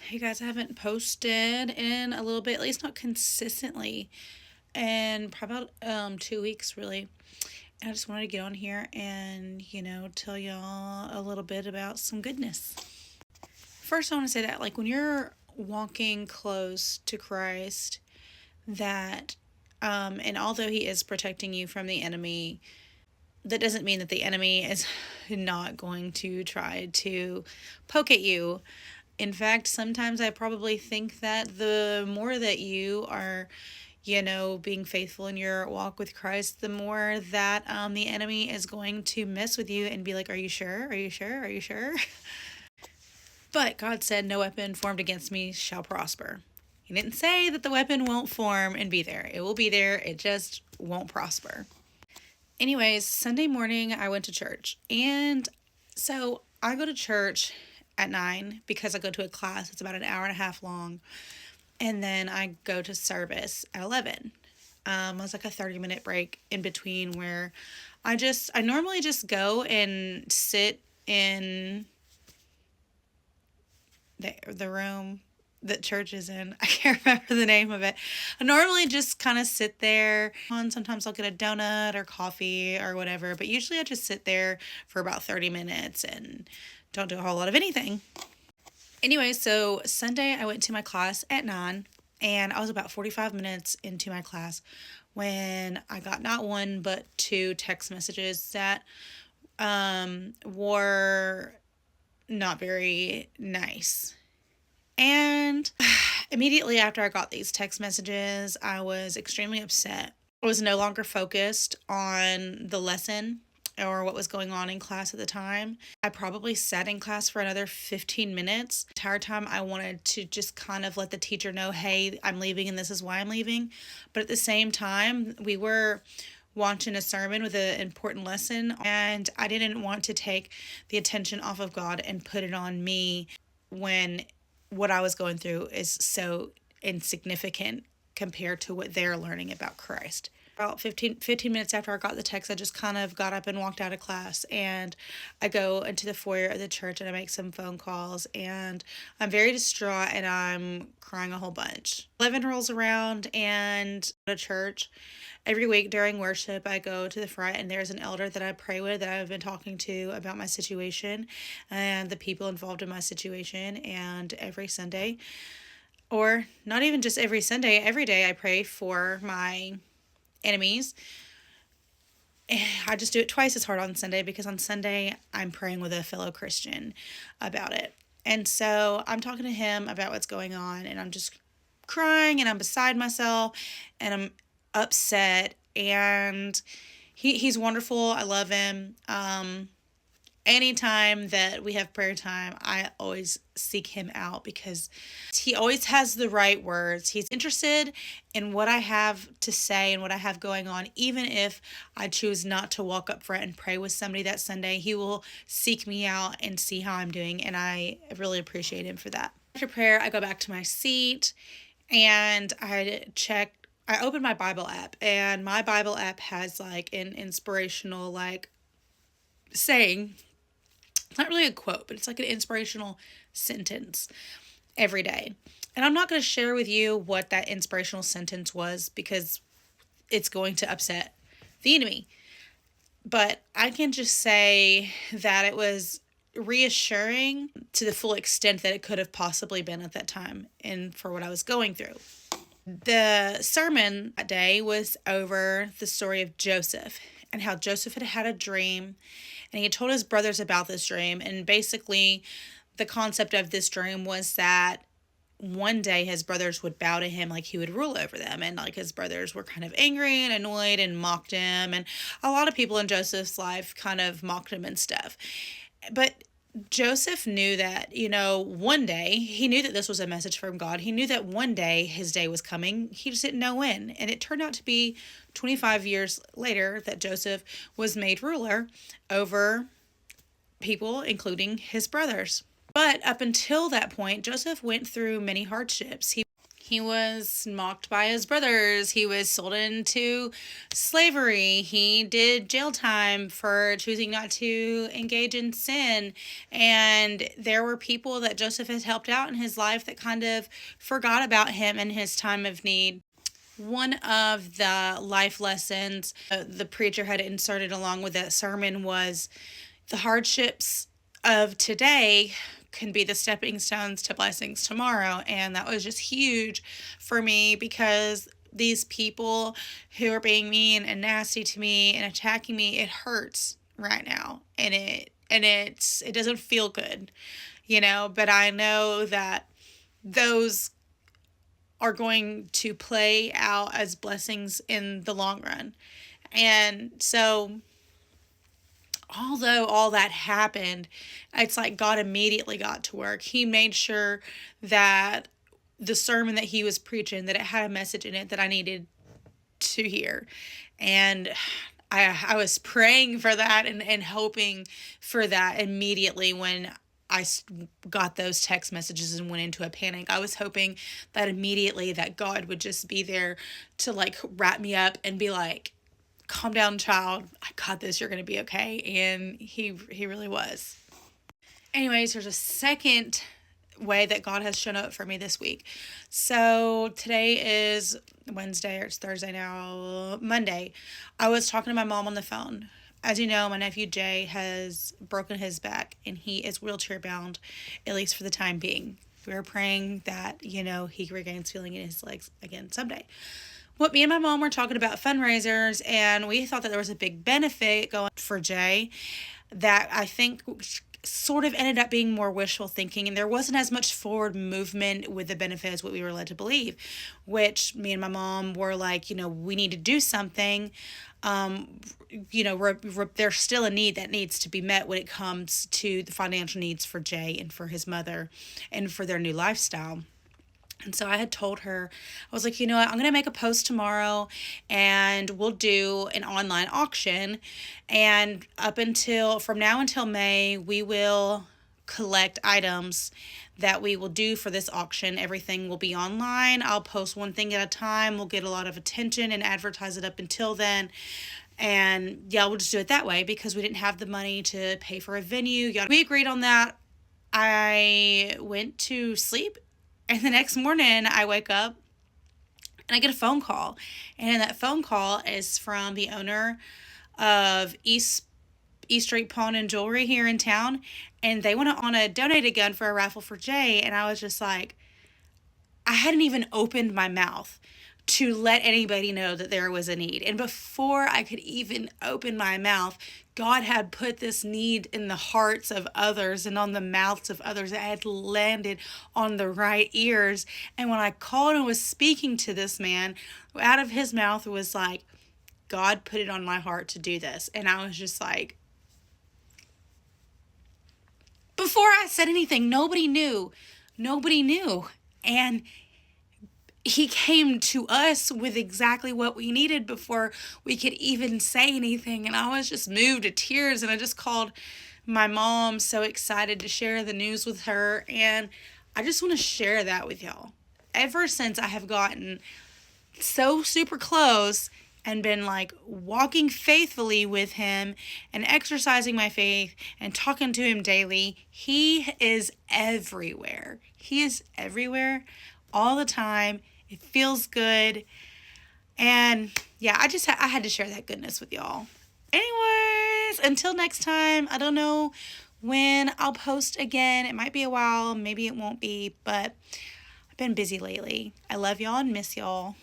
Hey guys, I haven't posted in a little bit, at least not consistently, and probably about 2 weeks really. And I just wanted to get on here and, tell y'all a little bit about some goodness. First, I want to say that, like, when you're walking close to Christ, that, and although He is protecting you from the enemy, that doesn't mean that the enemy is not going to try to poke at you. In fact, sometimes I probably think that the more that you are, being faithful in your walk with Christ, the more that the enemy is going to mess with you and be like, "Are you sure? Are you sure? Are you sure?" But God said, "No weapon formed against me shall prosper." He didn't say that the weapon won't form and be there. It will be there, it just won't prosper. Anyways, Sunday morning, I went to church. And so I go to church at 9 because I go to a class. It's about an hour and a half long. And then I go to service at 11. It was like a 30-minute break in between where I normally just go and sit in the room that church is in. I can't remember the name of it. I normally just kind of sit there. Sometimes I'll get a donut or coffee or whatever, but usually I just sit there for about 30 minutes and don't do a whole lot of anything. Anyway, so Sunday I went to my class at 9 and I was about 45 minutes into my class when I got not one but two text messages that were not very nice. And immediately after I got these text messages, I was extremely upset. I was no longer focused on the lesson or what was going on in class at the time. I probably sat in class for another 15 minutes. The entire time I wanted to just kind of let the teacher know, "Hey, I'm leaving and this is why I'm leaving." But at the same time, we were watching a sermon with an important lesson, and I didn't want to take the attention off of God and put it on me when what I was going through is so insignificant compared to what they're learning about Christ. About 15 minutes after I got the text, I just kind of got up and walked out of class. And I go into the foyer of the church and I make some phone calls. And I'm very distraught and I'm crying a whole bunch. 11 rolls around and go to church. Every week during worship, I go to the front and there's an elder that I pray with that I've been talking to about my situation and the people involved in my situation. And every Sunday, or not even just every Sunday, every day I pray for my enemies. I just do it twice as hard on Sunday because on Sunday I'm praying with a fellow Christian about it. And so I'm talking to him about what's going on and I'm just crying and I'm beside myself and I'm upset and he's wonderful. I love him. Anytime that we have prayer time, I always seek him out because he always has the right words. He's interested in what I have to say and what I have going on. Even if I choose not to walk up front and pray with somebody that Sunday, he will seek me out and see how I'm doing. And I really appreciate him for that. After prayer, I go back to my seat and I open my Bible app, and my Bible app has like an inspirational like saying. It's not really a quote, but it's like an inspirational sentence every day. And I'm not going to share with you what that inspirational sentence was because it's going to upset the enemy. But I can just say that it was reassuring to the full extent that it could have possibly been at that time and for what I was going through. The sermon that day was over the story of Joseph and how Joseph had a dream and he had told his brothers about this dream. And basically, the concept of this dream was that one day his brothers would bow to him, like he would rule over them. And like his brothers were kind of angry and annoyed and mocked him. And a lot of people in Joseph's life kind of mocked him and stuff. But Joseph knew that, one day, he knew that this was a message from God. He knew that one day his day was coming. He just didn't know when. And it turned out to be 25 years later that Joseph was made ruler over people, including his brothers. But up until that point, Joseph went through many hardships. He was mocked by his brothers. He was sold into slavery. He did jail time for choosing not to engage in sin. And there were people that Joseph has helped out in his life that kind of forgot about him in his time of need. One of the life lessons the preacher had inserted along with that sermon was the hardships of today can be the stepping stones to blessings tomorrow. And that was just huge for me because these people who are being mean and nasty to me and attacking me, it hurts right now. And it doesn't feel good, but I know that those are going to play out as blessings in the long run. And so although all that happened, it's like God immediately got to work. He made sure that the sermon that he was preaching, that it had a message in it that I needed to hear. And I was praying for that and hoping for that immediately when I got those text messages and went into a panic. I was hoping that immediately that God would just be there to like wrap me up and be like, calm down, child. I got this. You're going to be okay. And he really was. Anyways, there's a second way that God has shown up for me this week. So today is Wednesday, or it's Thursday now, Monday. I was talking to my mom on the phone. As you know, my nephew Jay has broken his back and he is wheelchair bound, at least for the time being. We're praying that, he regains feeling in his legs again someday. Well, me and my mom were talking about fundraisers, and we thought that there was a big benefit going for Jay that I think sort of ended up being more wishful thinking, and there wasn't as much forward movement with the benefit as what we were led to believe, which me and my mom were like, we need to do something. There's still a need that needs to be met when it comes to the financial needs for Jay and for his mother and for their new lifestyle. And so I had told her, I was like, I'm going to make a post tomorrow and we'll do an online auction. And from now until May, we will collect items that we will do for this auction. Everything will be online. I'll post one thing at a time. We'll get a lot of attention and advertise it up until then. And yeah, we'll just do it that way because we didn't have the money to pay for a venue. We agreed on that. I went to sleep. And the next morning, I wake up and I get a phone call. And that phone call is from the owner of East Street Pawn and Jewelry here in town. And they want to donate a gun for a raffle for Jay. And I was just like, I hadn't even opened my mouth to let anybody know that there was a need. And before I could even open my mouth, God had put this need in the hearts of others and on the mouths of others. It had landed on the right ears. And when I called and was speaking to this man, out of his mouth was like, God put it on my heart to do this. And I was just like, before I said anything, nobody knew. And he came to us with exactly what we needed before we could even say anything. And I was just moved to tears. And I just called my mom, so excited to share the news with her. And I just want to share that with y'all. Ever since I have gotten so super close and been like walking faithfully with him and exercising my faith and talking to him daily, he is everywhere. He is everywhere all the time. It feels good. And yeah, I had to share that goodness with y'all. Anyways, until next time, I don't know when I'll post again. It might be a while, maybe it won't be, but I've been busy lately. I love y'all and miss y'all.